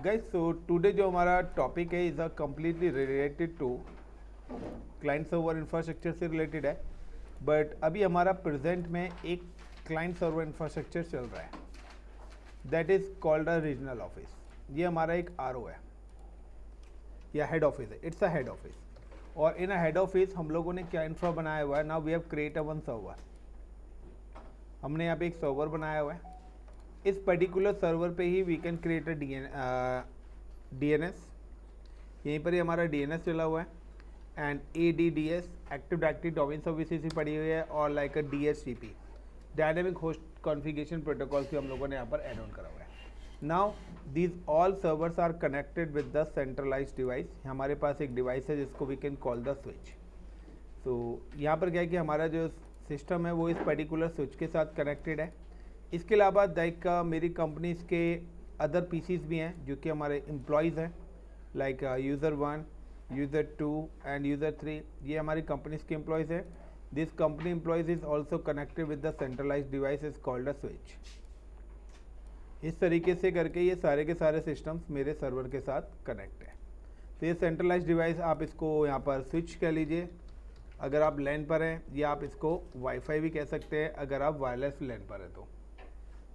Guys so today जो हमारा topic है is a completely related to client server infrastructure से रिलेटेड है। बट अभी हमारा प्रेजेंट में एक क्लाइंट सर्वर इंफ्रास्ट्रक्चर चल रहा है that is called a regional office. ये हमारा एक आरओ है या हेड ऑफिस है, इट्स अ हेड ऑफिस। और इन अ हेड ऑफिस हम लोगों ने क्या इंफ्रा बनाया हुआ है, now we have create a one server. हमने यहाँ पे एक सर्वर बनाया हुआ है। इस पर्टिकुलर सर्वर पे ही we can create a DNS। यहीं पर ही हमारा DNS चला हुआ है and ADDS active directory domain services ही पड़ी हुई है और like a DHCP dynamic host configuration protocol भी हम लोगों ने यहाँ पर ऐड ऑन करा हुआ है। Now these all servers are connected with the centralized device. हमारे पास एक डिवाइस है जिसको we can call the switch. तो यहाँ पर क्या है कि हमारा जो सिस्टम है वो इस पर्टिकुलर स्विच के साथ कनेक्टेड है। इसके अलावा लाइक मेरी कंपनीज के अदर पीसीज भी हैं जो कि हमारे एम्प्लॉयज़ हैं, like user 1, user 2 end user 3। ये हमारी कंपनीज के एम्प्लॉयज़ हैं। This company employees is also connected with the centralized device is called a switch. इस तरीके से करके ये सारे के सारे सिस्टम्स मेरे सर्वर के साथ कनेक्ट है। तो ये सेंट्रलाइज्ड डिवाइस आप इसको यहाँ पर स्विच कह लीजिए अगर आप लैन पर हैं, या आप इसको वाईफाई भी कह सकते हैं अगर आप वायरलेस लैन पर हैं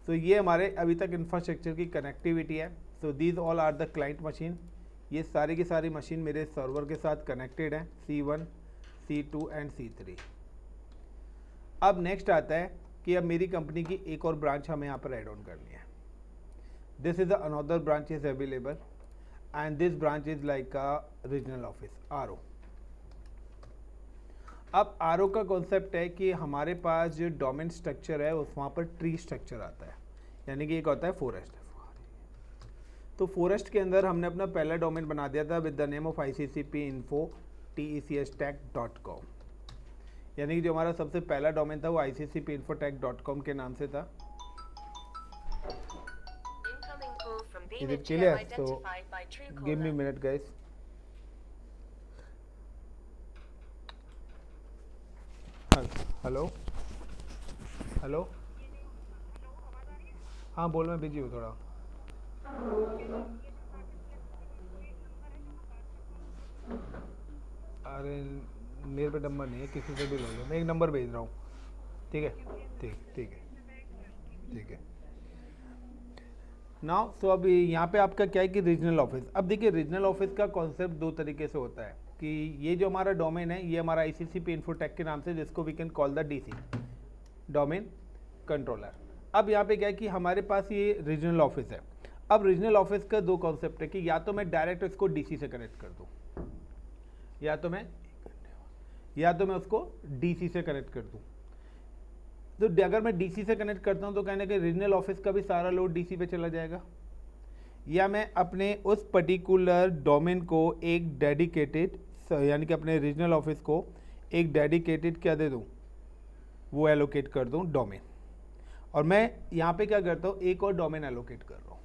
तो ये हमारे अभी तक इंफ्रास्ट्रक्चर की कनेक्टिविटी है। So these all are the client machine. ये सारी की सारी मशीन मेरे सर्वर के साथ कनेक्टेड हैं, C1, C2 एंड C3। अब नेक्स्ट आता है कि अब मेरी कंपनी की एक और ब्रांच हमें यहाँ पर ऐड ऑन करनी है। This is another branch is available and this branch is like a regional office RO. अब आरओ का कॉन्सेप्ट है कि हमारे पास जो डोमेन स्ट्रक्चर है उस वहाँ पर ट्री स्ट्रक्चर आता है, यानी कि एक होता है फॉरेस्ट। तो फॉरेस्ट के अंदर हमने अपना पहला डोमेन बना दिया था with the name of ICCPinfo.TECSTech.com, यानी कि जो हमारा सबसे पहला डोमेन था वो ICCPinfotech.com के नाम से था। Is it clear? So give me minute guys. Hello hello, हाँ बोल, मैं बिजी हूँ थोड़ा। अरे मेरे पे नंबर नहीं है, किसी से भी ले लो, मैं एक नंबर भेज रहा हूँ। ठीक है, ठीक ठीक है, ठीक है। नाउ सो अब यहाँ पे आपका क्या है कि रीजनल ऑफिस। अब देखिए रीजनल ऑफिस का कॉन्सेप्ट दो तरीके से होता है कि ये जो हमारा डोमेन है ये हमारा ICCP इन्फोटेक के नाम से, जिसको we can call the DC domain controller. अब यहाँ पे क्या है कि हमारे पास ये रीजनल ऑफिस है। अब रीजनल ऑफिस का दो कॉन्सेप्ट है कि या तो मैं डायरेक्ट इसको DC से कनेक्ट कर दूँ, या तो मैं उसको DC से कनेक्ट कर दूँ। तो अगर मैं DC से कनेक्ट करता हूँ तो कहने के रीजनल ऑफिस का भी सारा लोड DC पे चला जाएगा, या मैं अपने उस पर्टिकुलर डोमेन को एक डेडिकेटेड, यानी कि अपने रीजनल ऑफिस को एक डेडिकेटेड क्या दे दूँ, वो एलोकेट कर दूँ डोमेन। और मैं यहाँ पे क्या करता हूँ, एक और डोमेन एलोकेट कर रहा हूँ।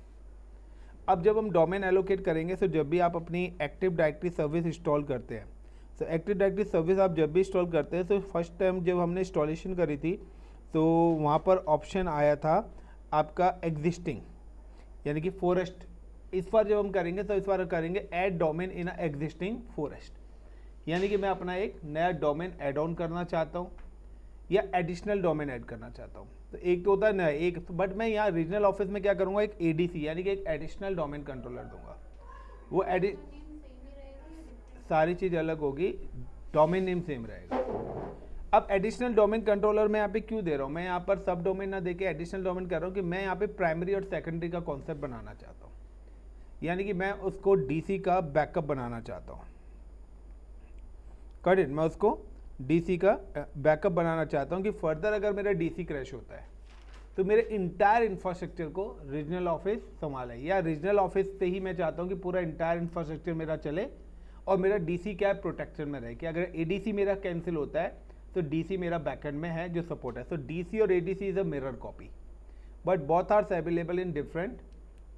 अब जब हम डोमेन एलोकेट करेंगे तो जब भी आप अपनी एक्टिव डायरेक्टरी सर्विस इंस्टॉल करते हैं, तो एक्टिव डायरेक्टरी सर्विस आप जब भी इंस्टॉल करते हैं तो फर्स्ट टाइम जब हमने इंस्टॉलेशन करी थी तो वहाँ पर ऑप्शन आया था आपका एग्जिस्टिंग, यानी कि फॉरेस्ट। इस बार जब हम करेंगे तो इस बार करेंगे add domain in existing forest, यानी कि मैं अपना एक नया डोमेन ऐड ऑन करना चाहता हूँ या एडिशनल डोमेन ऐड करना चाहता हूँ। तो एक तो होता है ना एक, बट मैं यहाँ रीजनल ऑफिस में क्या करूँगा, एक ADC यानी कि एक एडिशनल डोमेन कंट्रोलर दूंगा। वो सारी चीज़ अलग होगी, डोमेन नेम सेम रहेगा। अब एडिशनल डोमेन कंट्रोलर मैं यहाँ पे क्यों दे रहा हूँ, मैं यहाँ पर सब डोमेन ना देके एडिशनल डोमेन कर रहा हूँ कि मैं यहाँ पे प्राइमरी और सेकेंडरी का कॉन्सेप्ट बनाना चाहता हूँ, यानी कि मैं उसको DC का बैकअप बनाना चाहता हूँ। करेक्ट, मैं उसको DC का बैकअप बनाना चाहता हूँ कि फर्दर अगर मेरा DC क्रैश होता है तो मेरे इंटायर इंफ्रास्ट्रक्चर को रीजनल ऑफिस संभाले, या रीजनल ऑफिस से ही मैं चाहता हूँ कि पूरा इंटायर इंफ्रास्ट्रक्चर मेरा चले और मेरा DC क्या है, प्रोटेक्शन में रहे, कि अगर ADC मेरा कैंसिल होता है तो DC मेरा बैकएंड में है जो सपोर्ट है। सो DC और ADC is a mirror copy, but both are available in different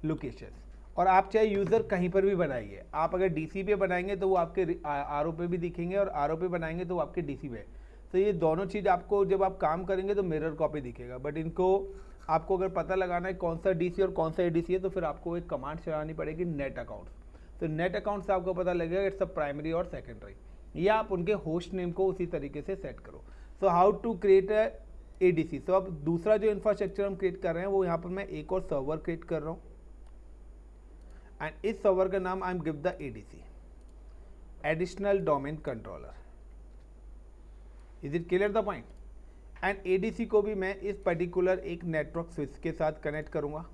location. और आप चाहे यूज़र कहीं पर भी बनाइए, आप अगर DC पे बनाएंगे तो वो आपके RO पे भी दिखेंगे और RO पे बनाएंगे तो वो आपके DC पे। तो ये दोनों चीज़ आपको जब आप काम करेंगे तो मिरर कॉपी दिखेगा, बट इनको आपको अगर पता लगाना है कौन सा डीसी और कौन सा एडीसी है तो फिर आपको एक कमांड चलानी पड़ेगी नेट अकाउंट्स। तो नेट अकाउंट से आपको पता लगेगा इट्स अ प्राइमरी और सेकेंडरी, या आप उनके होस्ट नेम को उसी तरीके से सेट करो। So how to create a ADC. सो अब दूसरा जो इंफ्रास्ट्रक्चर हम क्रिएट कर रहे हैं वो यहाँ पर मैं एक और सर्वर क्रिएट कर रहा हूँ, एंड इस सर्वर का नाम I am give the ADC, additional domain controller. Is it clear the point. And ADC को भी मैं इस पर्टिकुलर एक नेटवर्क स्विच के साथ कनेक्ट करूंगा।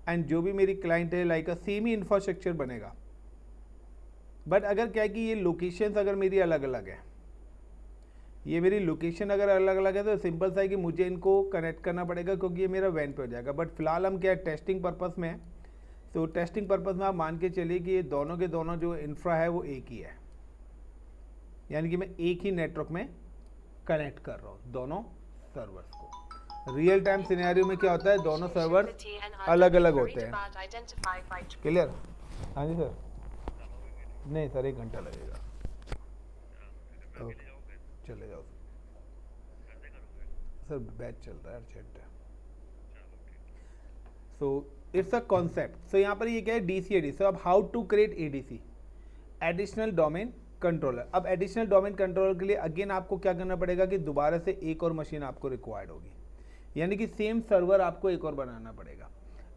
एंड जो भी मेरी क्लाइंट है लाइक अ सेम ही इंफ्रास्ट्रक्चर बनेगा, बट अगर क्या है कि ये लोकेशंस अगर मेरी अलग अलग है, ये मेरी लोकेशन अगर अलग अलग है तो सिंपल सा है कि मुझे इनको कनेक्ट करना पड़ेगा क्योंकि ये मेरा वैन पे हो जाएगा। बट फिलहाल हम क्या टेस्टिंग पर्पस में है, तो टेस्टिंग पर्पस में आप मान के चलिए कि ये दोनों के दोनों जो इंफ्रा है वो एक ही है, यानी कि मैं एक ही नेटवर्क में कनेक्ट कर रहा हूँ दोनों सर्वर्स को। रियल टाइम सिनेरियो में क्या होता है, दोनों सर्वर अलग अलग होते हैं। क्लियर। हाँ जी सर। नहीं सर, 1 घंटा लगेगा। ओके चले जाओ सर, बैच चल रहा है अर्जेंट है। So it's a concept. सो यहाँ पर ये क्या है, डीसी एडीसी। अब how to create ADC, additional domain controller. अब एडिशनल डोमेन कंट्रोलर के लिए अगेन आपको क्या करना पड़ेगा कि दोबारा से एक और मशीन आपको रिक्वायर्ड होगी, यानी कि सेम सर्वर आपको एक और बनाना पड़ेगा।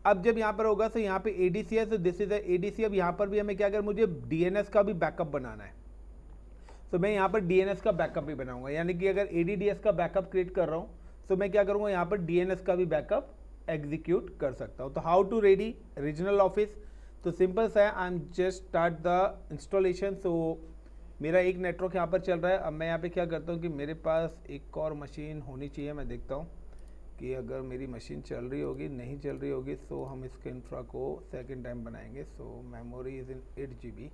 अब जब यहाँ पर होगा तो यहाँ पे एडीसी है, तो दिस इज एडीसी। अब यहाँ पर भी हमें क्या, अगर मुझे डीएनएस का भी बैकअप बनाना है तो मैं यहाँ पर डीएनएस का बैकअप भी बनाऊंगा, यानी कि अगर एडीडीएस का बैकअप क्रिएट कर रहा हूँ तो मैं क्या करूँगा, यहाँ पर डीएनएस का भी बैकअप एग्जीक्यूट कर सकता हूँ। तो how to ready regional office, तो सिंपल सा है, I am just start the installation. So मेरा एक नेटवर्क यहाँ पर चल रहा है। अब मैं यहाँ पे क्या करता हूँ कि मेरे पास एक और मशीन होनी चाहिए। मैं देखता हूँ कि अगर मेरी मशीन चल रही होगी, नहीं चल रही होगी, सो हम इसके इंफ्रा को सेकेंड टाइम बनाएंगे। So memory is in 8 GB।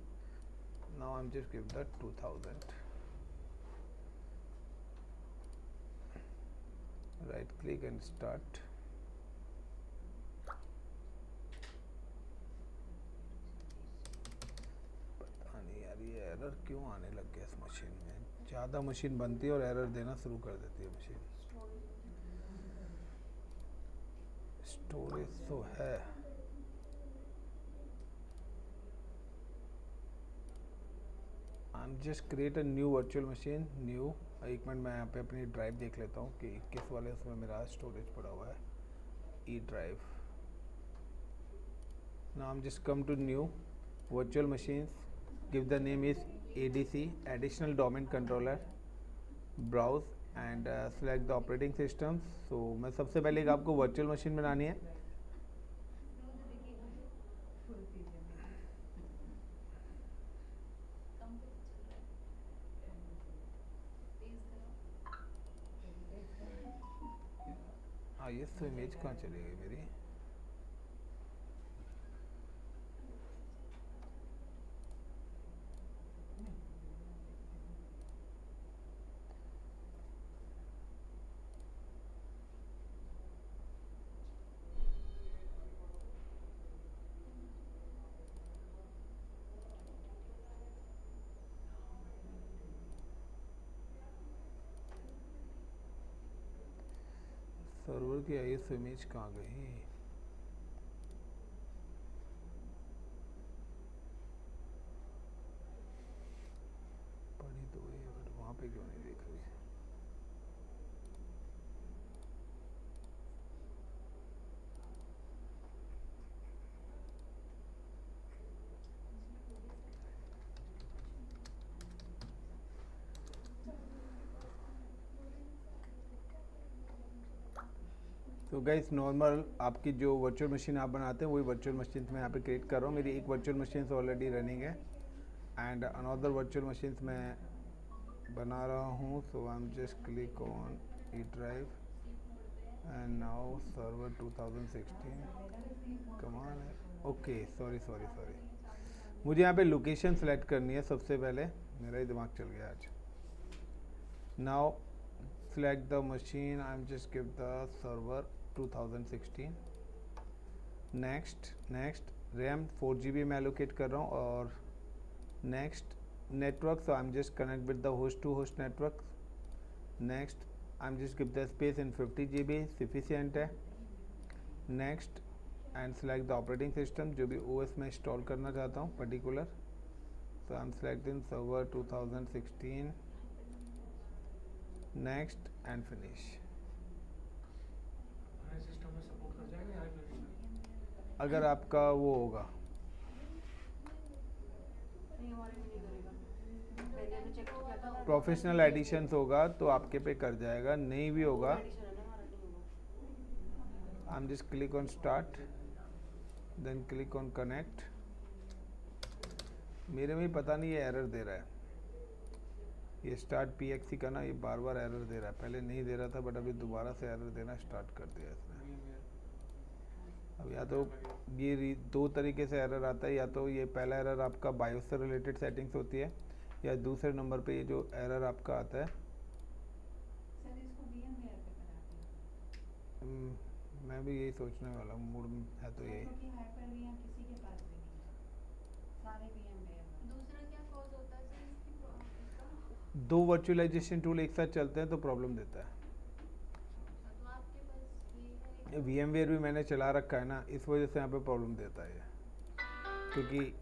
Now I am just give the 2000, right click and start. पता नहीं यार ये एरर क्यों आने लग गया इस मशीन में, ज़्यादा मशीन बनती है और एरर देना शुरू कर देती है मशीन। स्टोरेज तो है, I am just create a new virtual machine, new. एक मिनट, मैं यहाँ पे अपनी ड्राइव देख लेता हूँ कि किस वाले उसमें मेरा स्टोरेज पड़ा हुआ है। E drive. Now I am just come to new virtual machines, give the name is ADC, additional domain controller, browse and select the operating system. So मैं सबसे पहले एक आपको वर्चुअल मशीन बनानी है। हाँ ये तो इमेज कहाँ चली गई मेरी। सर्वर की आईएस इमेज कहाँ गई। पड़ी तो गई बट वहाँ पे क्यों नहीं दिख रही। तो गाइस नॉर्मल आपकी जो वर्चुअल मशीन आप बनाते हैं वही वर्चुअल मशीन मैं यहाँ पे क्रिएट कर रहा हूँ। मेरी एक वर्चुअल मशीन ऑलरेडी रनिंग है एंड अनदर वर्चुअल मशीन मैं बना रहा हूँ। So I am just click on E drive and now server 2016 कमान है। ओके सॉरी, मुझे यहाँ पे लोकेशन सेलेक्ट करनी है सबसे पहले, मेरा ही दिमाग चल गया आज। Now select the machine, I'm just give the server 2016। next RAM 4 GB मैं allocate कर रहा हूँ और next network, so I'm just connect with the host to host network. Next I'm just give the space in 50 GB sufficient है. Next and select the operating system जो भी OS में install करना चाहता हूँ particular. So I'm selecting server 2016. Next and finish. System में support कर जाएगा या नहीं? अगर आपका वो होगा प्रोफेशनल एडिशंस होगा तो आपके पे कर जाएगा, नहीं भी होगा I am just click on start then click on connect. मेरे में पता नहीं ये एरर दे रहा है, ये स्टार्ट PXE का ना ये बार बार एरर दे रहा है. पहले नहीं दे रहा था बट अभी दोबारा से एरर देना स्टार्ट कर दिया इसने. अब या तो ये दो तरीके से एरर आता है, या तो ये पहला एरर आपका बायोस से रिलेटेड सेटिंग्स होती है, या दूसरे नंबर पे ये जो एरर आपका आता है सर इसको VMware पे करा दिया. मैं भी यही सोचने वाला हूँ, मूड है तो यही. क्योंकि Hyper-V किसी के पास भी नहीं है, सारे VMware में. दूसरा क्या कॉज होता है सर इसका? दो वर्चुअलाइजेशन टूल एक साथ चलते हैं तो प्रॉब्लम देता है. तो आपके पास ये है VMware भी मैंने चला रखा है ना, इस वजह से यहाँ पे प्रॉब्लम देता है ये. क्योंकि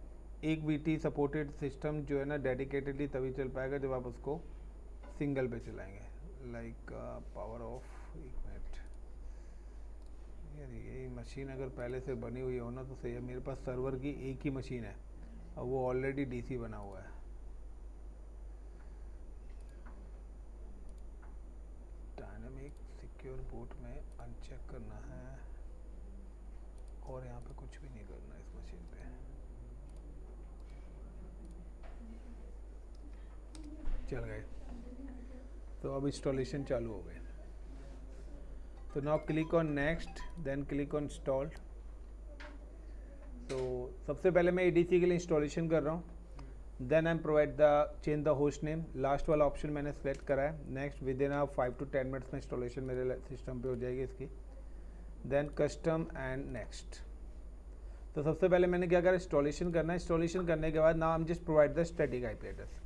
एक VT सपोर्टेड सिस्टम जो है ना डेडिकेटेडली तभी चल पाएगा जब आप उसको सिंगल पे चलाएंगे. लाइक पावर ऑफ, एक मिनट यार, ये मशीन अगर पहले से बनी हुई हो ना तो सही है. मेरे पास सर्वर की एक ही मशीन है और वो ऑलरेडी DC बना हुआ है. डायनामिक सिक्योर बूट में अनचेक करना है और यहाँ पे कुछ भी नहीं करना इस मशीन पे. चल गए. तो अब इंस्टॉलेशन चालू हो गए. तो now click on next then click on install. तो सबसे पहले मैं ADC के लिए इंस्टॉलेशन कर रहा हूँ. Then I am provide the change the host name, last वाला ऑप्शन मैंने सेलेक्ट करा है. Next within 5 to 10 minutes में इंस्टॉलेशन मेरे सिस्टम पे हो जाएगी इसकी. Then custom and next. तो सबसे पहले मैंने क्या करा, इंस्टॉलेशन करना है. इंस्टॉलेशन करने के बाद now I am just provide the static IP address.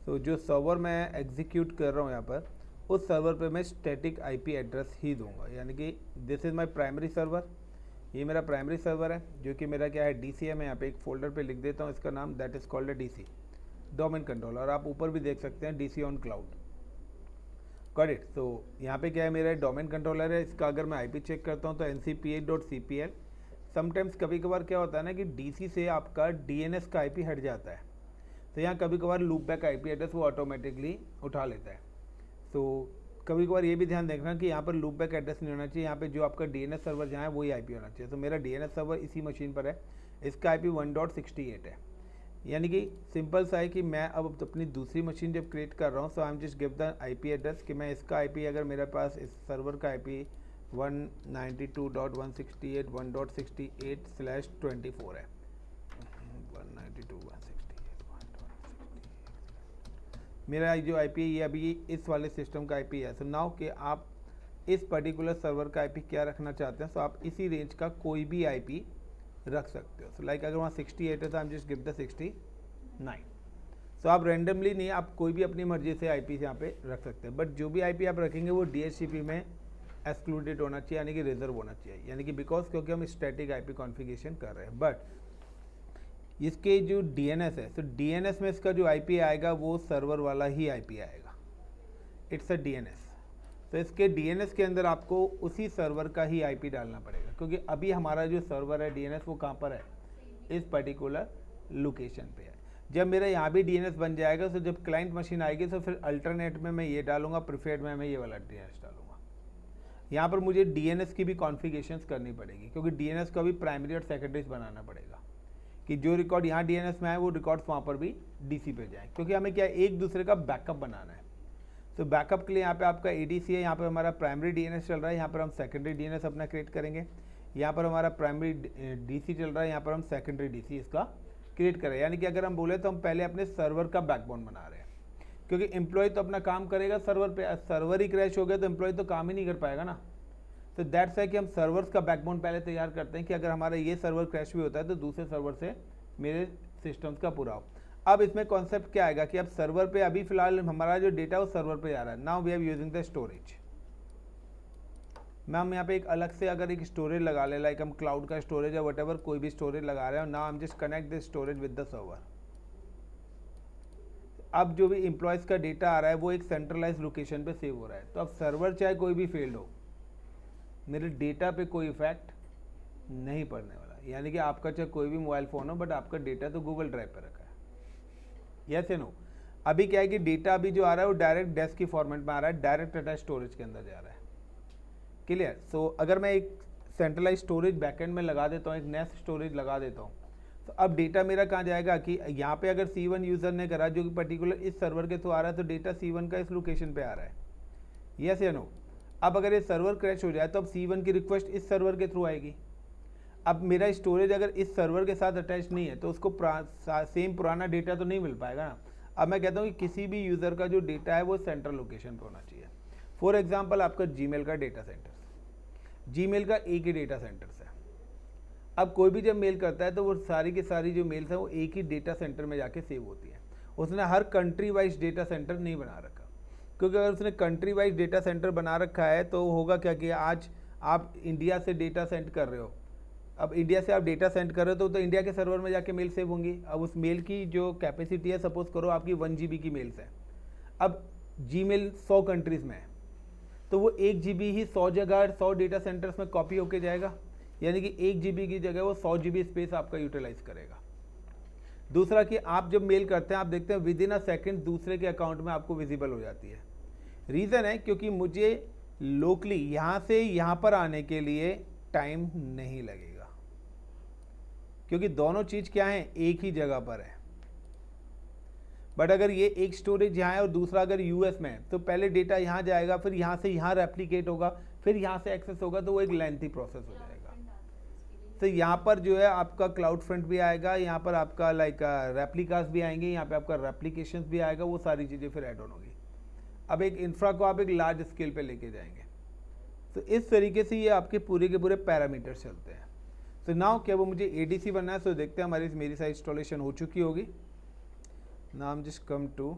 तो जो सर्वर मैं एग्जीक्यूट कर रहा हूँ यहाँ पर, उस सर्वर पे मैं स्टैटिक IP एड्रेस ही दूंगा. यानी कि this is my primary server, ये मेरा प्राइमरी सर्वर है जो कि मेरा क्या है DC है. मैं यहाँ पे एक फोल्डर पे लिख देता हूँ इसका नाम, that is called DC domain controller. और आप ऊपर भी देख सकते हैं DC on cloud. Got it. तो यहाँ पे क्या है, मेरा डोमेन कंट्रोलर है. इसका अगर मैं IP चेक करता हूँ तो ncpa.cpl. समटाइम्स कभी कभार क्या होता है ना कि DC से आपका DNS का IP हट जाता है, तो यहाँ कभी कभार लूप बैक IP एड्रेस वो ऑटोमेटिकली उठा लेता है. तो कभी कभार ये भी ध्यान देखना कि यहाँ पर लूप बैक एड्रेस नहीं होना चाहिए. यहाँ पे जो आपका DNS सर्वर जहाँ है वही IP होना चाहिए. तो मेरा DNS सर्वर इसी मशीन पर है, इसका IP 1.68 है. यानी कि सिंपल सा है कि मैं अब अपनी दूसरी मशीन जब क्रिएट कर रहा हूँ, so I am just give the IP address कि मैं इसका IP, अगर मेरे पास इस सर्वर का IP 192.168.1.68/24 है. 192.168.1.68 मेरा जो IP है ये अभी इस वाले सिस्टम का IP है. सो नाउ कि आप इस पर्टिकुलर सर्वर का IP क्या रखना चाहते हैं, सो आप इसी रेंज का कोई भी IP रख सकते हो. सो लाइक अगर वहाँ 68 है तो आई एम जस्ट गिव द 69. सो आप रैंडमली नहीं, आप कोई भी अपनी मर्जी से IP यहाँ पे रख सकते हैं. बट जो भी IP आप रखेंगे वो DHCP में एक्सक्लूडेड होना चाहिए, यानी कि रिजर्व होना चाहिए. यानी कि बिकॉज क्योंकि हम स्टैटिक IP कॉन्फ़िगरेशन कर रहे हैं. बट इसके जो DNS है, तो DNS में इसका जो IP आएगा वो सर्वर वाला ही IP आएगा. It's a DNS. तो इसके DNS के अंदर आपको उसी सर्वर का ही IP डालना पड़ेगा, क्योंकि अभी हमारा जो सर्वर है DNS वो कहाँ पर है, इस पर्टिकुलर लोकेशन पे है. जब मेरा यहाँ भी DNS बन जाएगा, तो जब क्लाइंट मशीन आएगी तो फिर अल्टरनेट में मैं ये डालूंगा, प्रीफर्ड में मैं ये वाला DNS डालूंगा. यहाँ पर मुझे DNS की भी कॉन्फ़िगरेशंस करनी पड़ेगी, क्योंकि DNS को भी प्राइमरी और सेकेंडरी बनाना पड़ेगा कि जो रिकॉर्ड यहाँ DNS में आए वो रिकॉर्ड्स वहाँ पर भी DC पे जाएँ, क्योंकि हमें क्या एक दूसरे का बैकअप बनाना है. तो बैकअप के लिए यहाँ पे आपका ADC है, यहाँ पे हमारा प्राइमरी DNS चल रहा है, यहाँ पर हम सेकेंडरी DNS अपना क्रिएट करेंगे. यहाँ पर हमारा प्राइमरी DC चल रहा है, यहाँ पर हम सेकेंडरी DC इसका क्रिएट करें. यानी कि अगर हम बोले तो हम पहले अपने सर्वर का बैकबोन बना रहे हैं, क्योंकि एम्प्लॉय तो अपना काम करेगा सर्वर पे. सर्वर ही क्रैश हो गया तो एम्प्लॉय तो काम ही नहीं कर पाएगा ना. तो दैट्स है कि हम सर्वर्स का बैकबोन पहले तैयार करते हैं कि अगर हमारा ये सर्वर क्रैश भी होता है तो दूसरे सर्वर से मेरे सिस्टम्स का पूरा हो. अब इसमें कॉन्सेप्ट क्या आएगा कि अब सर्वर पे अभी फिलहाल हमारा जो डेटा है वो सर्वर पे जा रहा है. Now we are using the storage. मैं हम यहाँ पे एक अलग से अगर एक स्टोरेज लगा ले, लाइक हम क्लाउड का स्टोरेज या वट एवर कोई भी स्टोरेज लगा रहे हैं, नाउ हम just connect this storage with the server. अब जो भी एम्प्लॉयज़ का डेटा आ रहा है वो एक सेंट्रलाइज लोकेशन पे सेव हो रहा है. तो अब सर्वर चाहे कोई भी फेल्ड हो, मेरे डेटा पे कोई इफेक्ट नहीं पड़ने वाला. यानी कि आपका चाहे कोई भी मोबाइल फ़ोन हो, बट आपका डेटा तो गूगल ड्राइव पे रखा है. यस या नो? अभी क्या है कि डेटा अभी जो आ रहा है वो डायरेक्ट डेस्क की फॉर्मेट में आ रहा है, डायरेक्ट अटैच स्टोरेज के अंदर जा रहा है. क्लियर? सो अगर मैं एक सेंट्रलाइज स्टोरेज बैकएंड में लगा देता हूँ, एक नेस्ट स्टोरेज लगा देता हूँ, तो अब डेटा मेरा कहाँ जाएगा कि यहाँ पे अगर C1 यूज़र ने करा जो कि पर्टिकुलर इस सर्वर के थ्रू आ रहा है, तो डेटा C1 का इस लोकेशन पे आ रहा है. यस या नो? अब अगर ये सर्वर क्रैश हो जाए तो अब C1 की रिक्वेस्ट इस सर्वर के थ्रू आएगी. अब मेरा स्टोरेज अगर इस सर्वर के साथ अटैच नहीं है तो उसको सेम पुराना डेटा तो नहीं मिल पाएगा ना. अब मैं कहता हूँ कि किसी भी यूज़र का जो डेटा है वो सेंट्रल लोकेशन पे होना चाहिए. फॉर एग्जांपल आपका जीमेल का डेटा सेंटर, जीमेल का एक ही डेटा सेंटर्स है. अब कोई भी जब मेल करता है तो वो सारी की सारी जो मेल्स हैं वो एक ही डेटा सेंटर में जाके सेव होती है. उसने हर कंट्री वाइज डेटा सेंटर नहीं बना रखा, क्योंकि अगर उसने कंट्री वाइज डेटा सेंटर बना रखा है तो होगा क्या कि आज आप इंडिया से डेटा सेंड कर रहे हो, अब इंडिया से आप डेटा सेंड कर रहे हो तो इंडिया के सर्वर में जाके मेल सेव होंगी. अब उस मेल की जो कैपेसिटी है, सपोज करो आपकी 1 GB की मेल्स है. अब जीमेल 100 कंट्रीज़ में है, तो वो 1 GB ही 100 जगह 100 डेटा सेंटर्स में कॉपी होके जाएगा. यानी कि 1 GB की जगह वो 100 GB स्पेस आपका यूटिलाइज करेगा. दूसरा कि आप जब मेल करते हैं आप देखते हैं विद इन अ सेकेंड दूसरे के अकाउंट में आपको विजिबल हो जाती है. रीज़न है क्योंकि मुझे लोकली यहाँ से यहाँ पर आने के लिए टाइम नहीं लगेगा, क्योंकि दोनों चीज़ क्या है, एक ही जगह पर है. बट अगर ये एक स्टोरेज यहाँ है और दूसरा अगर यूएस में है, तो पहले डेटा यहाँ जाएगा, फिर यहाँ से यहाँ रेप्लिकेट होगा, फिर यहाँ से एक्सेस होगा, तो वो एक लेंथी प्रोसेस हो जाएगा. तो यहाँ पर जो है आपका क्लाउड फ्रंट भी आएगा, यहाँ पर आपका लाइक रेप्लिकास भी आएंगे, यहाँ पे आपका रेप्लिकेशंस भी आएगा, वो सारी चीज़ें फिर ऐड ऑन होगी. अब एक इंफ्रा को आप एक लार्ज स्केल पे लेके जाएंगे, तो इस तरीके से ये आपके पूरे के पूरे पैरामीटर्स चलते हैं. तो नाउ क्या वो मुझे ADC बनना है, तो देखते हैं हमारी मेरी साइड इंस्टॉलेशन हो चुकी होगी. नाउ हम just come to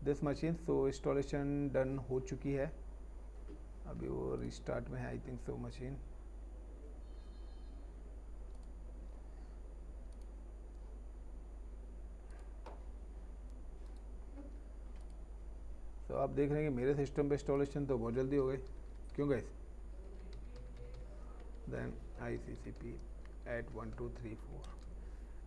this machine. So installation done हो चुकी है, अभी वो रिस्टार्ट में है आई थिंक सो मशीन. तो आप देख रहे हैं कि मेरे सिस्टम पे इंस्टॉलेशन तो बहुत जल्दी हो गई. क्यों guys? Then ICCP at 1 2 3 4.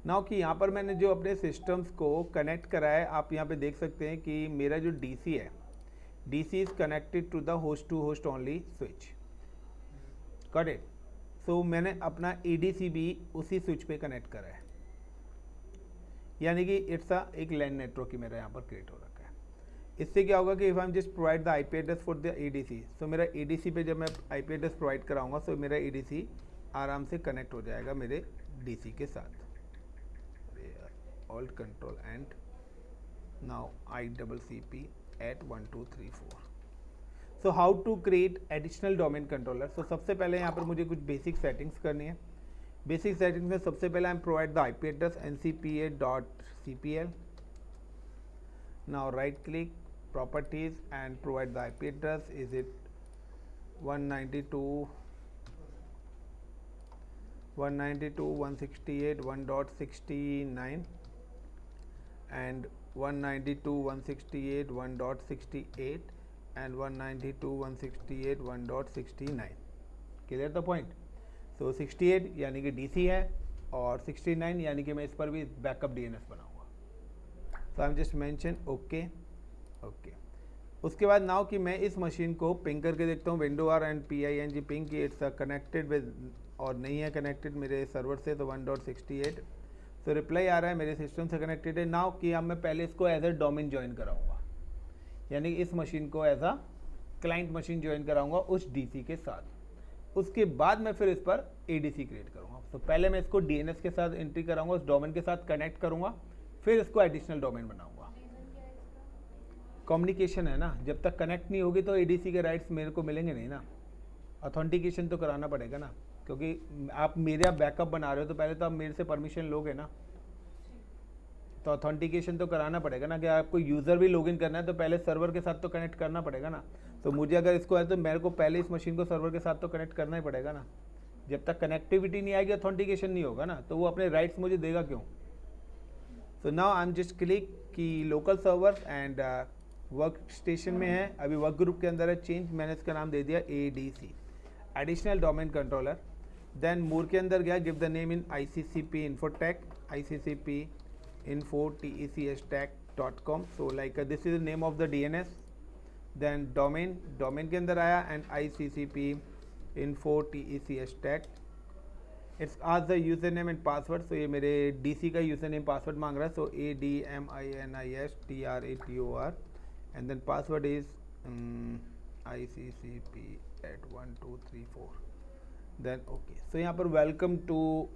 Now कि यहाँ पर मैंने जो अपने सिस्टम्स को कनेक्ट करा है, आप यहाँ पे देख सकते हैं कि मेरा जो DC है, DC is connected to the host to host only switch. Got it? So मैंने अपना ADC भी उसी स्विच पे कनेक्ट करा है, यानी कि इट्स एक लैन नेटवर्क ही मेरा यहाँ पर क्रिएट हो रखा है. इससे क्या होगा कि if I am just provide the IP address for the ADC, तो मेरा ADC पे जब मैं IP एड्रेस प्रोवाइड कराऊंगा तो मेरा ADC आराम से कनेक्ट हो जाएगा मेरे DC के साथ. Alt Control and now ICCP at 1 2 3 4. So how to create additional domain controller? So सबसे पहले यहाँ पर मुझे कुछ बेसिक सेटिंग्स करनी है. बेसिक सेटिंग्स में सबसे पहले I'm provide the IP address ncpa.cpl. Now right click properties and provide the IP address. Is it 192.168.1.69 and 192.168.1.68 and 192.168.1.69. Clear the point? So 68 यानी कि DC है और 69 यानी कि मैं इस पर भी बैकअप DNS बनाऊंगा. So I'm just mention OK. उसके बाद नाउ कि मैं इस मशीन को पिंग करके देखता हूँ Windows एंड PING पिंग कि इट्स कनेक्टेड विद और नहीं है कनेक्टेड मेरे सर्वर से, तो 1.68. तो रिप्लाई आ रहा है मेरे सिस्टम से कनेक्टेड है. नाउ कि अब मैं पहले इसको एज अ डोमेन ज्वाइन कराऊंगा, यानी कि इस मशीन को as a client machine join कराऊंगा उस DC के साथ. उसके बाद मैं फिर इस पर ADC क्रिएट करूंगा. तो पहले मैं इसको DNS के साथ एंट्री कराऊंगा, उस डोमेन के साथ कनेक्ट करूंगा, फिर इसको एडिशनल डोमेन बनाऊंगा. कम्युनिकेशन है ना, जब तक कनेक्ट नहीं होगी तो ADC के राइट्स मेरे को मिलेंगे नहीं ना. ऑथेंटिकेशन तो कराना पड़ेगा ना, क्योंकि आप मेरा बैकअप बना रहे हो तो पहले तो आप मेरे से परमिशन लोगे ना. तो ऑथेंटिकेशन तो कराना पड़ेगा ना, कि आपको यूज़र भी लॉगिन करना है तो पहले सर्वर के साथ तो कनेक्ट करना पड़ेगा ना। तो मुझे अगर इसको है तो मेरे को पहले इस मशीन को सर्वर के साथ तो कनेक्ट करना ही पड़ेगा ना। जब तक कनेक्टिविटी नहीं आएगी ऑथेंटिकेशन नहीं होगा ना, तो वो अपने राइट्स मुझे देगा क्यों। So now I am just click कि local server and workstation में है, अभी वर्क ग्रुप के अंदर है, चेंज मैंने इसका नाम दे दिया ADC, additional domain controller. Then more के अंदर गया, give the name in ICCP Infotech, ICCP Info TECSTech.com, so like this is the name of the DNS. Then domain के अंदर आया and ICCP Info TECSTech. It's ask the username and password, so ये मेरे DC का username password मांग रहा है, so ADMINISTRATOR and then password is ICCP@1234. Then okay, so यहाँ पर welcome to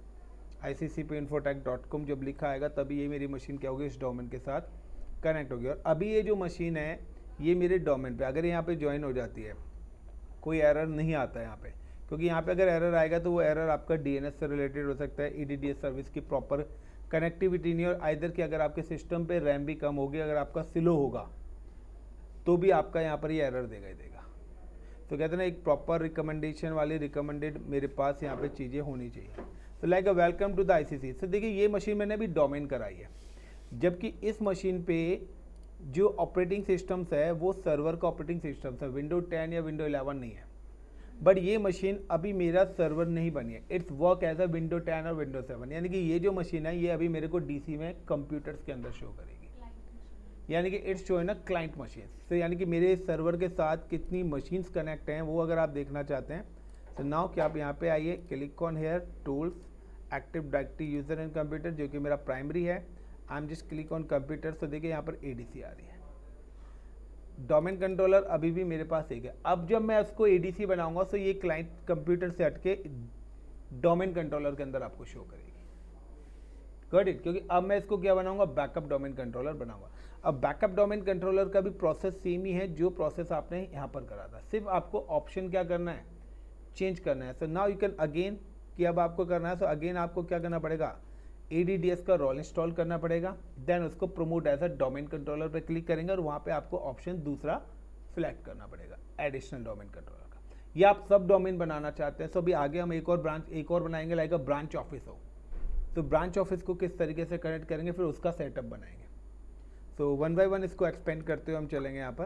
ICCPinfotech.com जब लिखा आएगा तभी ये मेरी मशीन क्या होगी, इस डोमेन के साथ कनेक्ट होगी। और अभी ये जो मशीन है ये मेरे डोमेन पे अगर यहाँ पे ज्वाइन हो जाती है, कोई एरर नहीं आता है यहाँ पे, क्योंकि यहाँ पे अगर एरर आएगा तो वो एरर आपका DNS से रिलेटेड हो सकता है, EDDS सर्विस की प्रॉपर कनेक्टिविटी नहीं, और आइदर कि अगर आपके सिस्टम पे रैम भी कम होगी, अगर आपका स्लो होगा तो भी आपका यहाँ पर ये एरर देगा ही देगा। तो कहते हैं ना, एक प्रॉपर रिकमेंडेशन वाली रिकमेंडेड मेरे पास यहाँ पे चीज़ें होनी चाहिए। तो like welcome to the ICC। तो देखिए ये मशीन मैंने अभी डोमेन कराई है, जबकि इस मशीन पे जो ऑपरेटिंग सिस्टम्स है वो सर्वर का ऑपरेटिंग सिस्टम्स है, विंडो 10 या विंडो 11 नहीं है। बट ये मशीन अभी मेरा सर्वर नहीं बनी है, it's work as a window 10 और विंडो 7, यानी कि ये जो मशीन है ये अभी मेरे को DC में कंप्यूटर्स के अंदर शो करेगी, यानी कि it's show in a client machine. तो यानी कि मेरे सर्वर के साथ कितनी मशीन्स कनेक्ट हैं वो अगर आप देखना चाहते हैं तो नाउ क्या आप यहाँ पे आइए, click on here tools, active directory user and computer जो कि मेरा प्राइमरी है, I am just click on computer. तो देखिए यहाँ पर ADC आ रही है, डोमेन कंट्रोलर अभी भी मेरे पास एक है। अब जब मैं उसको ADC बनाऊंगा तो ये क्लाइंट कंप्यूटर से हटके डोमेन कंट्रोलर के अंदर आपको शो करेगी, गॉट इट। क्योंकि अब मैं इसको क्या बनाऊंगा, बैकअप डोमेन कंट्रोलर बनाऊंगा। अब बैकअप डोमेन कंट्रोलर का भी प्रोसेस सेम ही है जो प्रोसेस आपने यहाँ पर करा था, सिर्फ आपको ऑप्शन क्या करना है, चेंज करना है। So now you can again, कि अब आपको करना है तो अगेन आपको क्या करना पड़ेगा, ADDS का रोल इंस्टॉल करना पड़ेगा, देन उसको promote as a domain controller पे क्लिक करेंगे और वहाँ पे आपको ऑप्शन दूसरा सिलेक्ट करना पड़ेगा, एडिशनल डोमेन कंट्रोलर का। या आप सब डोमेन बनाना चाहते हैं तो अभी आगे हम एक और बनाएंगे, लाइक अ ब्रांच ऑफिस हो, तो ब्रांच ऑफिस को किस तरीके से कनेक्ट करेंगे, फिर उसका सेटअप बनाएंगे। सो वन बाय वन इसको एक्सपेंड करते हुए हम चलेंगे यहाँ पर।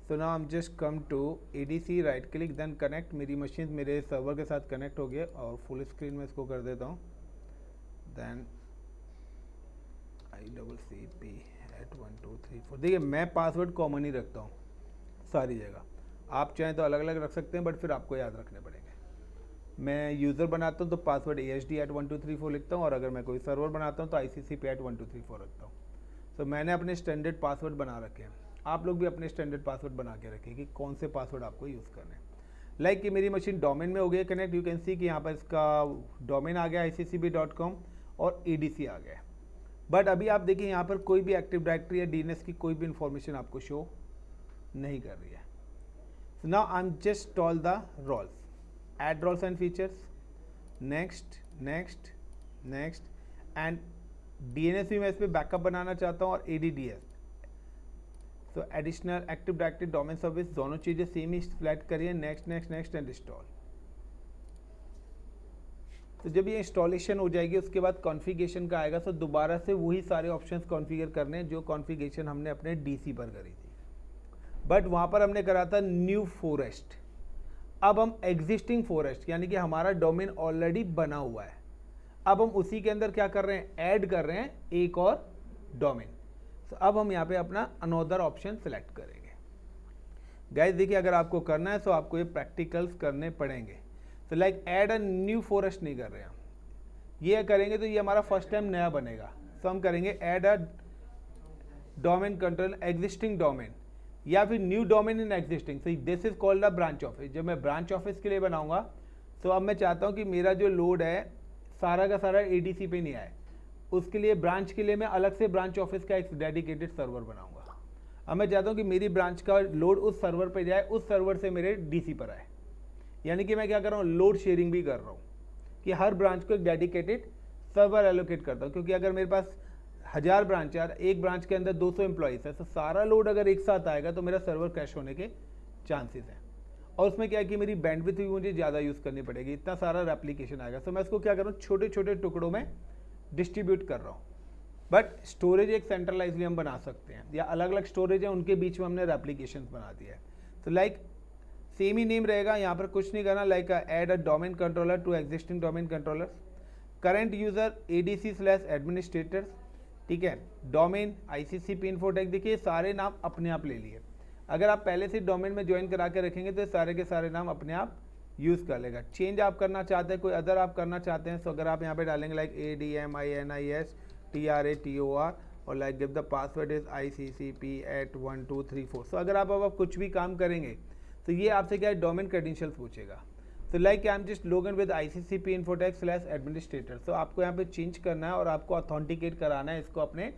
सो नाउ हम just come to ADC, right click, then connect. मेरी मशीन मेरे सर्वर के साथ कनेक्ट हो गया और फुल स्क्रीन में इसको कर देता हूँ, देन ICCP@1234। देखिए मैं पासवर्ड कॉमन ही रखता हूँ सारी जगह, आप चाहें तो अलग अलग रख सकते हैं, बट फिर आपको याद रखने पड़ेंगे। मैं यूज़र बनाता हूँ तो पासवर्ड ASD@1234 लिखता हूँ, और अगर मैं कोई सर्वर बनाता हूँ तो ICCP@1234 रखता हूँ। तो मैंने अपने स्टैंडर्ड पासवर्ड बना रखे हैं, आप लोग भी अपने स्टैंडर्ड पासवर्ड बना के रखें कि कौन से पासवर्ड आपको यूज़ करने हैं। लाइक कि मेरी मशीन डोमेन में हो गई कनेक्ट, यू कैन सी कि यहाँ पर इसका डोमेन आ गया ICCP.com और ADC आ गया। बट अभी आप देखिए यहाँ पर कोई भी एक्टिव डायरेक्टरी या DNS की कोई भी इंफॉर्मेशन आपको शो नहीं कर रही है। So now I am just install the roles, add roles and features, next next next, and DNS भी मैं इस पर बैकअप बनाना चाहता हूँ और ADDS। तो additional active directory domain service दोनों चीज़ें सेम ही सिलेक्ट करिए, next next next and install. तो जब ये इंस्टॉलेशन हो जाएगी उसके बाद कॉन्फ़िगरेशन का आएगा, तो दोबारा से वही सारे ऑप्शंस कॉन्फ़िगर करने हैं जो कॉन्फ़िगरेशन हमने अपने DC पर करी थी, बट वहाँ पर हमने करा था न्यू फॉरेस्ट। अब हम एग्जिस्टिंग फॉरेस्ट, यानी कि हमारा डोमेन ऑलरेडी बना हुआ है, अब हम उसी के अंदर क्या कर रहे हैं, ऐड कर रहे हैं एक और डोमेन। तो अब हम यहाँ पे अपना अनदर ऑप्शन सेलेक्ट करेंगे। गाइस देखिए अगर आपको करना है तो आपको ये प्रैक्टिकल्स करने पड़ेंगे। तो like add a new forest नहीं कर रहे हैं, ये करेंगे तो ये हमारा फर्स्ट टाइम नया बनेगा। तो हम करेंगे add a domain control existing domain, या फिर न्यू डोमेन इन एग्जिस्टिंग। तो this is called a branch office. जब मैं ब्रांच ऑफिस के लिए बनाऊंगा तो अब मैं चाहता हूँ कि मेरा जो लोड है सारा का सारा ADC पे नहीं आए, उसके लिए ब्रांच के लिए मैं अलग से ब्रांच ऑफिस का एक डेडिकेटेड सर्वर बनाऊंगा। अब मैं चाहता हूँ कि मेरी ब्रांच का लोड उस सर्वर पे जाए, उस सर्वर से मेरे DC पर आए, यानी कि मैं क्या कर रहा हूँ, लोड शेयरिंग भी कर रहा हूँ कि हर ब्रांच को एक डेडिकेटेड सर्वर एलोकेट करता हूँ। क्योंकि अगर मेरे पास 1000 ब्रांच है, एक ब्रांच के अंदर 200 एम्प्लॉइज़ है, तो सारा लोड अगर एक साथ आएगा तो मेरा सर्वर क्रैश होने के चांसेस हैं। और उसमें क्या है कि मेरी बैंडविड्थ भी मुझे ज़्यादा यूज़ करनी पड़ेगी, इतना सारा रेप्लिकेशन आएगा। तो मैं इसको क्या कर रहा हूँ, छोटे छोटे टुकड़ों में डिस्ट्रीब्यूट कर रहा हूँ। बट स्टोरेज एक सेंट्रलाइज भी हम बना सकते हैं, या अलग अलग स्टोरेज है उनके बीच में हमने रेप्लिकेशन बना दिया है। तो लाइक सेम ही नेम रहेगा, यहाँ पर कुछ नहीं करना, like add a domain controller to existing domain controller, current user ADC/एडमिनिस्ट्रेटर्स, ठीक है, डोमेन ICCP इन्फोटेक। देखिए सारे नाम अपने आप ले लिए। अगर आप पहले से डोमेन में ज्वाइन करा के रखेंगे तो सारे के सारे नाम अपने आप यूज़ कर लेगा। चेंज आप करना चाहते हैं, कोई अदर आप करना चाहते हैं, तो अगर आप यहाँ पे डालेंगे लाइक ADMINISTRATOR और like give the password is ICCP@1234। सो अगर आप कुछ भी काम करेंगे तो ये आपसे क्या है, डोमेन क्रेडेंशियल्स पूछेगा। तो like I am just login with ICCP इन्फोटेक/एडमिनिस्ट्रेटर। सो आपको यहाँ पे चेंज करना है और आपको ऑथेंटिकेट कराना है इसको अपने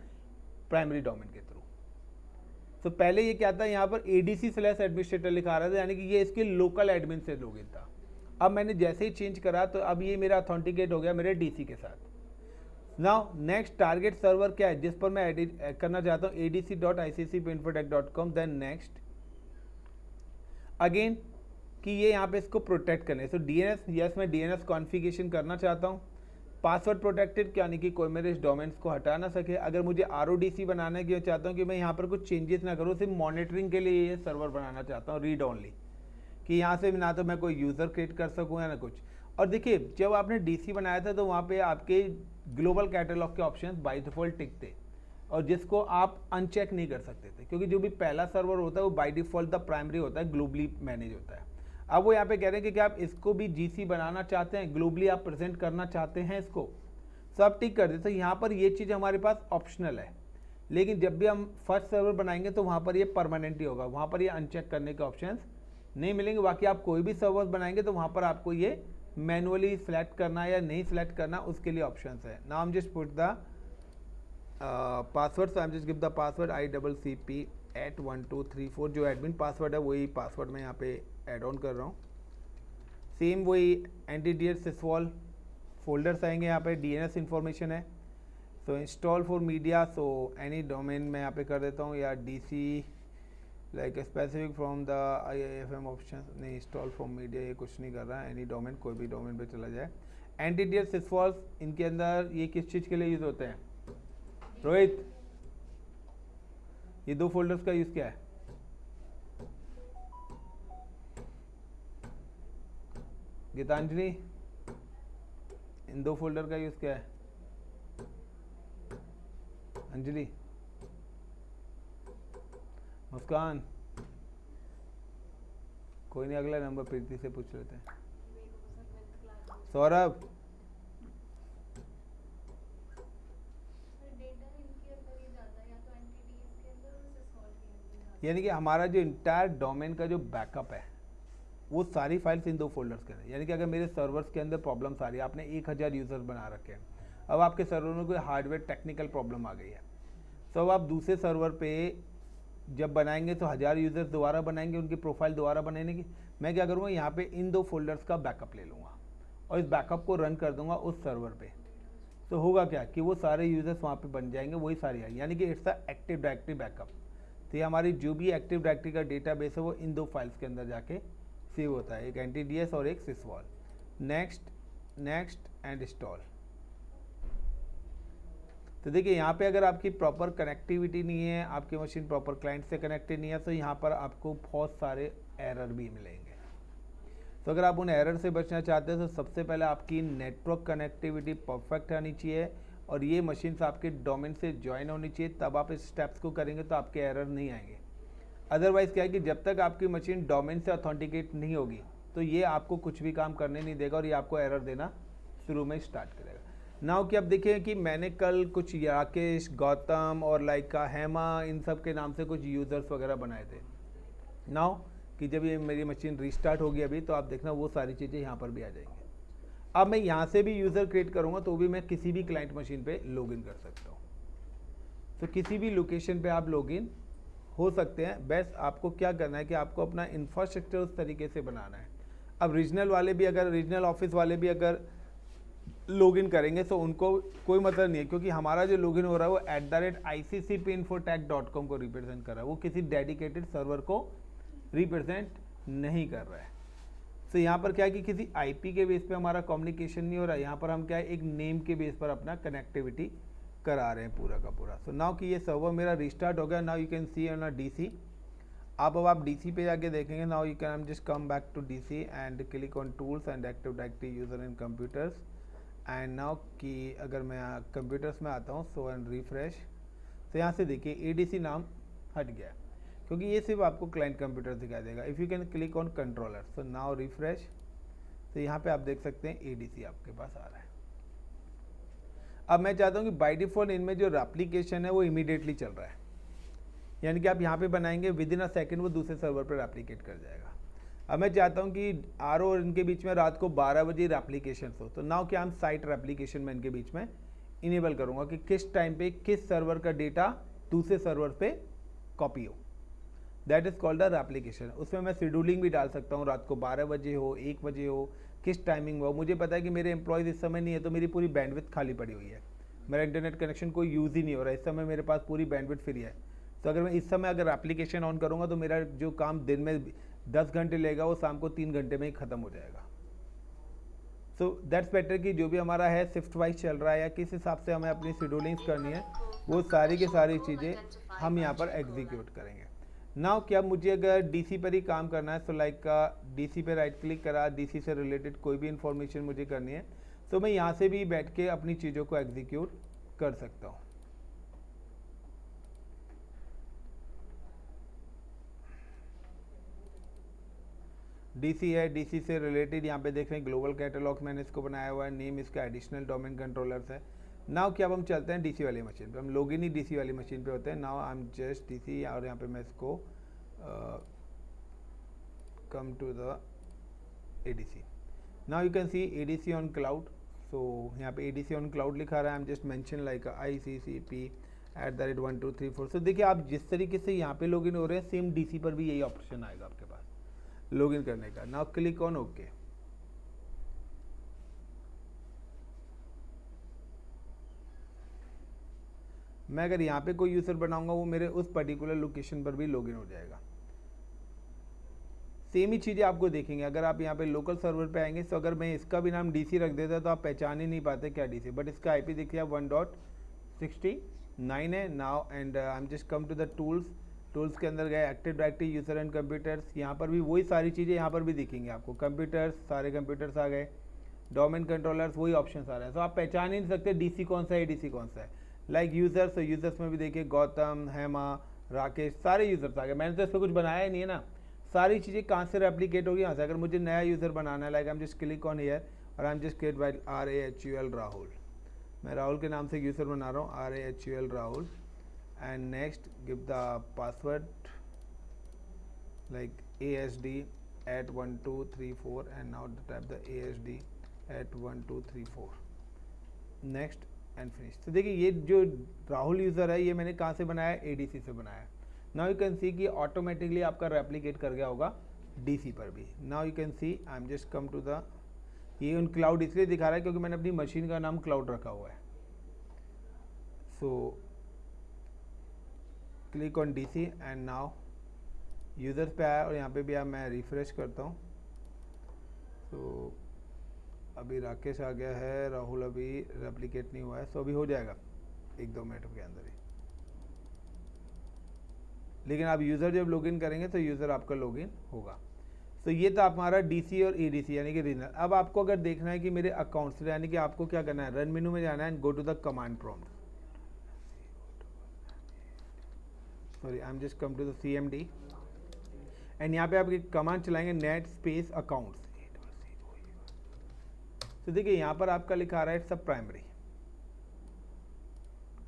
प्राइमरी डोमेन के थ्रू। तो पहले ये क्या था, यहाँ पर ADC/एडमिनिस्ट्रेटर लिखा रहा था, यानी कि ये इसके लोकल एडमिन से लॉगिन था। अब मैंने जैसे ही चेंज करा तो अब ये मेरा ऑथेंटिकेट हो गया मेरे DC के साथ। नाउ नेक्स्ट टारगेट सर्वर क्या है जिस पर मैं एडिट करना चाहता हूँ, adc.iccpinfotech.com। देन नेक्स्ट अगेन कि ये यहाँ पे इसको प्रोटेक्ट करने, सो DNS, यस मैं DNS कॉन्फ़िगरेशन करना चाहता हूँ। पासवर्ड प्रोटेक्टेड, यानी कि कोई मेरे इस डोमेन्स को हटा ना सके। अगर मुझे RODC बनाना है कि मैं चाहता हूँ कि मैं यहाँ पर कुछ चेंजेस ना करूँ, सिर्फ मॉनिटरिंग के लिए ये सर्वर बनाना चाहता हूँ, रीड ओनली, कि यहाँ से ना तो मैं कोई यूज़र क्रिएट कर सकूँ या ना कुछ। और देखिए जब आपने DC बनाया था तो वहाँ पे आपके ग्लोबल कैटलॉग के ऑप्शंस बाय डिफ़ॉल्ट टिक थे, और जिसको आप अनचेक नहीं कर सकते थे, क्योंकि जो भी पहला सर्वर होता है वो बाय डिफ़ॉल्ट द प्राइमरी होता है, ग्लोबली मैनेज होता है। अब वो यहाँ पे कह रहे हैं कि आप इसको भी GC बनाना चाहते हैं, ग्लोबली आप प्रेजेंट करना चाहते हैं इसको, सब टिक कर देते। तो यहाँ पर ये चीज़ हमारे पास ऑप्शनल है, लेकिन जब भी हम फर्स्ट सर्वर बनाएंगे तो वहाँ पर ये परमानेंट ही होगा, वहाँ पर ये अनचेक करने के ऑप्शंस नहीं मिलेंगे। बाकी आप कोई भी सर्वर बनाएंगे तो वहाँ पर आपको ये मैनुअली सिलेक्ट करना या नहीं सिलेक्ट करना, उसके लिए ऑप्शंस है। Now I am just put the password, so I am just give the password ICCP@1234, जो एडमिन पासवर्ड है वही पासवर्ड मैं यहाँ पे ऐड ऑन कर रहा हूँ। सेम वही एंटीडीएस सिसवॉल फोल्डर्स आएंगे, यहाँ पे DNS इन्फॉर्मेशन है। So install for media, so any domain मैं यहाँ पे कर देता हूँ, या DC like specific from the IIFM option, नहीं इंस्टॉल फॉर मीडिया ये कुछ नहीं कर रहा है, एनी डोमेन, कोई भी डोमेन पे चला जाए। एंटीडीएस सिसवॉल्स, इनके अंदर ये किस चीज़ के लिए यूज़ होते हैं रोहित, ये दो फोल्डर्स का यूज़ क्या है? गीतांजलि, इन दो फोल्डर का यूज़ क्या है? अंजलि, मुस्कान, कोई नहीं, अगला नंबर प्रीति से पूछ लेते हैं। सौरभ, यानी कि हमारा जो इंटायर डोमेन का जो बैकअप है वो सारी फाइल्स इन दो फोल्डर्स के अंदर, यानी कि अगर मेरे सर्वर्स के अंदर प्रॉब्लम्स आ रही है, आपने 1000 यूज़र बना रखे हैं, अब आपके सर्वर में कोई हार्डवेयर टेक्निकल प्रॉब्लम आ गई है, तो अब आप दूसरे सर्वर पे जब बनाएंगे तो 1000 यूज़र्स दोबारा बनाएंगे, उनकी प्रोफाइल दोबारा बनाने की, मैं क्या करूँगा यहाँ पे इन दो फोल्डर्स का बैकअप ले लूँगा और इस बैकअप को रन कर दूंगा उस सर्वर पे। तो होगा क्या कि वो सारे यूज़र्स वहाँ पे बन जाएंगे, वही सारी आएंगे, यानी कि it's a active directory backup. तो ये हमारी जो भी एक्टिव डायरेक्टरी का डेटाबेस है वो इन दो फाइल्स के अंदर जाके सेव होता है, एक एंटीडीएस और एक SYSVOL. Next, next and install. तो देखिए यहाँ पे अगर आपकी प्रॉपर कनेक्टिविटी नहीं है, आपकी मशीन प्रॉपर क्लाइंट से कनेक्टेड नहीं है, तो यहाँ पर आपको बहुत सारे एरर भी मिलेंगे। तो अगर आप उन एरर से बचना चाहते हैं तो सबसे पहले आपकी नेटवर्क कनेक्टिविटी परफेक्ट आनी चाहिए और ये मशीन्स आपके डोमेन से ज्वाइन होनी चाहिए, तब आप इस स्टेप्स को करेंगे तो आपके एरर नहीं आएंगे। अदरवाइज़ क्या है कि जब तक आपकी मशीन डोमेन से ऑथेंटिकेट नहीं होगी तो ये आपको कुछ भी काम करने नहीं देगा और ये आपको एरर देना शुरू में स्टार्ट करेगा। नाउ कि अब देखिए कि मैंने कल कुछ राकेश, गौतम और लाइक का हेमा, इन सब के नाम से कुछ यूज़र्स वगैरह बनाए थे। नाउ कि जब ये मेरी मशीन रीस्टार्ट होगी अभी, तो आप देखना वो सारी चीज़ें यहाँ पर भी आ जाएंगी। अब मैं यहाँ से भी यूज़र क्रिएट करूँगा तो भी मैं किसी भी क्लाइंट मशीन पे लॉगिन कर सकता हूँ। तो किसी भी लोकेशन पे आप लॉगिन हो सकते हैं। बेस्ट आपको क्या करना है कि आपको अपना इंफ्रास्ट्रक्चर उस तरीके से बनाना है। अब रीजनल वाले भी अगर, रीजनल ऑफिस वाले भी अगर लॉगिन करेंगे तो उनको कोई मतलब नहीं है, क्योंकि हमारा जो लॉगिन हो रहा है वो @iccpinfotech.com को रिप्रेजेंट कर रहा है, वो किसी डेडिकेटेड सर्वर को रिप्रेजेंट नहीं कर रहा है। तो यहाँ पर क्या है कि किसी आईपी के बेस पे हमारा कम्युनिकेशन नहीं हो रहा है, यहाँ पर हम क्या है एक नेम के बेस पर अपना कनेक्टिविटी करा रहे हैं पूरा का पूरा। सो नाउ कि ये सर्वर मेरा रिस्टार्ट हो गया, now you can see on a DC. अब आप डीसी पे जाके देखेंगे, now you can just come back to DC and click on tools and active directory user and computers and now कि अगर मैं कंप्यूटर्स में आता हूँ सो एंड रिफ्रेश, तो यहाँ से देखिए एडीसी नाम हट गया, क्योंकि ये सिर्फ आपको क्लाइंट कंप्यूटर दिखा देगा। If you can click on controller, so now refresh, तो यहाँ पे आप देख सकते हैं एडीसी आपके पास आ रहा है। अब मैं चाहता हूँ कि बाय डिफॉल्ट इनमें जो एप्लीकेशन है वो इमीडिएटली चल रहा है, यानी कि आप यहाँ पे बनाएंगे विद इन अ सेकेंड वो दूसरे सर्वर पर एप्लीकेट कर जाएगा। अब मैं चाहता हूँ कि आर और इनके बीच में रात को 12 बजे एप्लीकेशन हो, तो नाउ क्या हम साइट एप्लीकेशन में इनके बीच में इनेबल करूँगा कि किस टाइम पे किस सर्वर का डेटा दूसरे सर्वर पे कॉपी हो, that is called the application. उसमें मैं शेड्यूलिंग भी डाल सकता हूँ, रात को 12 बजे हो, 1 बजे हो, किस टाइमिंग हो। मुझे पता है कि मेरे एम्प्लॉयज़ इस समय नहीं है, तो मेरी पूरी बैंडविड्थ खाली पड़ी हुई है, मेरा इंटरनेट कनेक्शन कोई यूज़ ही नहीं हो रहा है, इस समय मेरे पास पूरी बैंडविड्थ फ्री है। तो अगर मैं इस समय अगर एप्लीकेशन ऑन करूँगा तो मेरा जो काम दिन में 10 घंटे लेगा वो शाम को 3 घंटे में ही ख़त्म हो जाएगा। सो दैट्स बेटर कि जो भी हमारा है शिफ्ट वाइज चल रहा है या किस हिसाब से हमें अपनी शेड्यूलिंग्स करनी है, वो सारी की सारी चीज़ें हम यहाँ पर एग्जीक्यूट करेंगे। नाउ क्या मुझे अगर डीसी पर ही काम करना है, सो लाइक डीसी पे राइट क्लिक करा, डीसी से रिलेटेड कोई भी इंफॉर्मेशन मुझे करनी है, तो मैं यहाँ से भी बैठ के अपनी चीज़ों को एग्जीक्यूट कर सकता हूँ। डीसी है, डीसी से रिलेटेड यहाँ पे देख रहे हैं ग्लोबल कैटलॉग मैंने इसको बनाया हुआ है, नेम इसका एडिशनल डोमेन कंट्रोलर्स है। नाउ क्या अब हम चलते हैं डीसी वाली मशीन पे, हम लॉगिन ही डीसी वाली मशीन पे होते हैं। Now I am just DC और यहाँ पे मैं इसको come to the ADC. Now you can see ADC on cloud, so यहाँ पे एडीसी ऑन क्लाउड लिखा रहा है, I am just mention like ICCP@12345। सो देखिए आप जिस तरीके से यहाँ पे लॉगिन हो रहे हैं सेम डीसी पर भी यही ऑप्शन आएगा आपके पास लॉगिन करने का। Now click on okay. मैं अगर यहाँ पे कोई यूजर बनाऊंगा वो मेरे उस पर्टिकुलर लोकेशन पर भी लॉगिन हो जाएगा। सेम ही चीज़ें आपको देखेंगे अगर आप यहाँ पे लोकल सर्वर पे आएंगे। तो अगर मैं इसका भी नाम डीसी रख देता तो आप पहचान ही नहीं पाते क्या डीसी, बट इसका आईपी देखिए आप 1.69 है। Now and I am just come to the tools के अंदर गए, active directory user and computers, यहाँ पर भी वही सारी चीज़ें यहाँ पर भी दिखेंगी आपको। कंप्यूटर्स, सारे कंप्यूटर्स आ गए, डोमेन कंट्रोलर्स, वही ऑप्शन आ रहे हैं। तो आप पहचान ही नहीं सकते डीसी कौन सा है, एडीसी कौन सा है। लाइक यूजर्स, तो यूजर्स में भी देखिए गौतम, हेमा, राकेश, सारे यूजर्स आ गए। मैंने तो इस पर कुछ बनाया ही नहीं है ना, सारी चीज़ें कहाँ से रेप्लिकेट होगी, यहाँ से। अगर मुझे नया यूज़र बनाना है, like I am just click on here और I am just create by RAHUL Rahul, मैं राहुल के नाम से यूज़र बना रहा हूँ, RAHUL Rahul. And next give the password like ASD@1234 and now type the ASD@1234, next and finish. तो देखिए ये जो राहुल यूज़र है ये मैंने कहाँ से बनाया है, ADC से बनाया है। नाउ यू कैन सी कि ऑटोमेटिकली आपका रेप्लिकेट कर गया होगा डीसी पर भी। Now you can see I am just come to the, ये उन क्लाउड इसलिए दिखा रहा है क्योंकि मैंने अपनी मशीन का नाम क्लाउड रखा हुआ है। So click on DC and now users पे आया और यहाँ पे भी आप, मैं रिफ्रेश करता हूँ। तो अभी राकेश आ गया है, राहुल अभी रेप्लिकेट नहीं हुआ है, सो अभी हो जाएगा 1-2 मिनट के अंदर ही। लेकिन आप यूज़र जब लॉगिन करेंगे तो यूज़र आपका लॉगिन होगा। तो ये था हमारा डीसी और एडीसी यानी कि रीजनल। अब आपको अगर देखना है कि मेरे अकाउंट्स, यानी कि आपको क्या करना है, रन मेनू में जाना है and go to the command prompt. Sorry, I am just come to the CMD and यहाँ पे आप एक कमांड चलाएंगे नेट स्पेस अकाउंट्स। तो देखिए यहाँ पर आपका लिखा रहा है सब प्राइमरी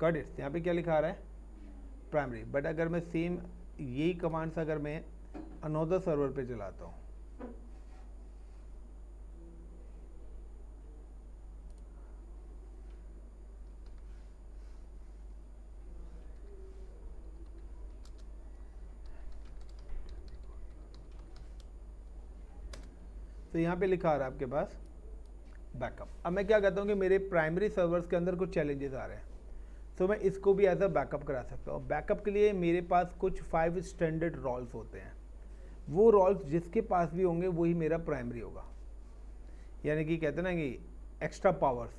गॉट इट, यहाँ पे क्या लिखा रहा है, प्राइमरी। बट अगर मैं सेम यही कमांड्स अगर मैं अनोदर सर्वर पे चलाता हूँ, तो यहाँ पे लिखा आ रहा है आपके पास बैकअप। अब मैं क्या कहता हूँ कि मेरे प्राइमरी सर्वर्स के अंदर कुछ चैलेंजेस आ रहे हैं, तो मैं इसको भी एज अ बैकअप करा सकता हूँ। बैकअप के लिए मेरे पास कुछ 5 स्टैंडर्ड रोल्स होते हैं, वो रोल्स जिसके पास भी होंगे वही मेरा प्राइमरी होगा, यानी कि कहते हैं ना कि एक्स्ट्रा पावर्स।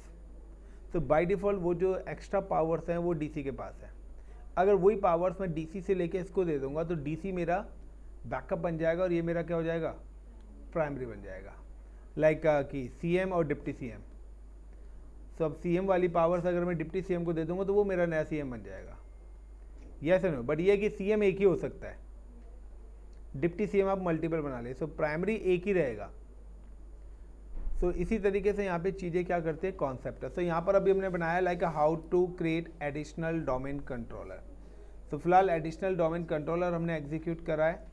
तो बाय डिफ़ॉल्ट वो जो एक्स्ट्रा पावर्स हैं वो डीसी के पास है। अगर वही पावर्स मैं डीसी से लेके इसको दे दूंगा तो डीसी मेरा बैकअप बन जाएगा और ये मेरा क्या हो जाएगा, प्राइमरी बन जाएगा। लाइक कि सीएम और डिप्टी सीएम। सो अब सीएम वाली पावर्स अगर मैं डिप्टी सीएम को दे दूंगा तो वो मेरा नया सीएम बन जाएगा। यस नो, बट ये कि सीएम एक ही हो सकता है, डिप्टी सीएम आप मल्टीपल बना ले, सो प्राइमरी एक ही रहेगा। सो इसी तरीके से यहाँ पे चीज़ें क्या करते हैं, कॉन्सेप्ट है। सो यहाँ पर अभी हमने बनाया like how to create additional domain controller. तो फिलहाल एडिशनल डोमेन कंट्रोलर हमने एग्जीक्यूट करा है।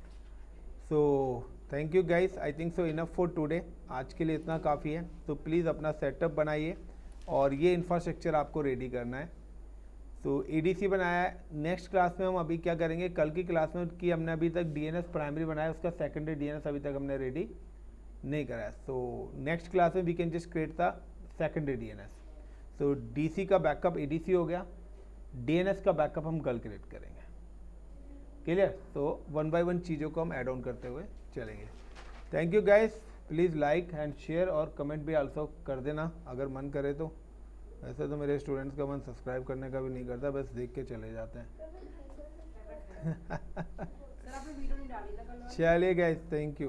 So thank you guys, I think so enough for today. आज के लिए इतना काफ़ी है। तो प्लीज़ अपना सेटअप बनाइए और ये इंफ्रास्ट्रक्चर आपको रेडी करना है। तो एडीसी बनाया है। नेक्स्ट क्लास में हम अभी क्या करेंगे, कल की क्लास में कि हमने अभी तक डीएनएस प्राइमरी बनाया, उसका सेकेंडरी डीएनएस अभी तक हमने रेडी नहीं करा है। सो नेक्स्ट क्लास में we can just create the secondary DNS. तो डीसी का बैकअप एडीसी हो गया, डीएनएस का बैकअप हम कल क्रिएट करेंगे। क्लियर? तो 1 बाय 1 चीज़ों को हम ऐड ऑन करते हुए चलेंगे। Thank you guys, please like and share और कमेंट भी आल्सो कर देना अगर मन करे तो। वैसे तो मेरे स्टूडेंट्स का मन सब्सक्राइब करने का भी नहीं करता, बस देख के चले जाते हैं। सर आपने वीडियो नहीं डाली था कल वाली? चलिए गाइस, थैंक यू।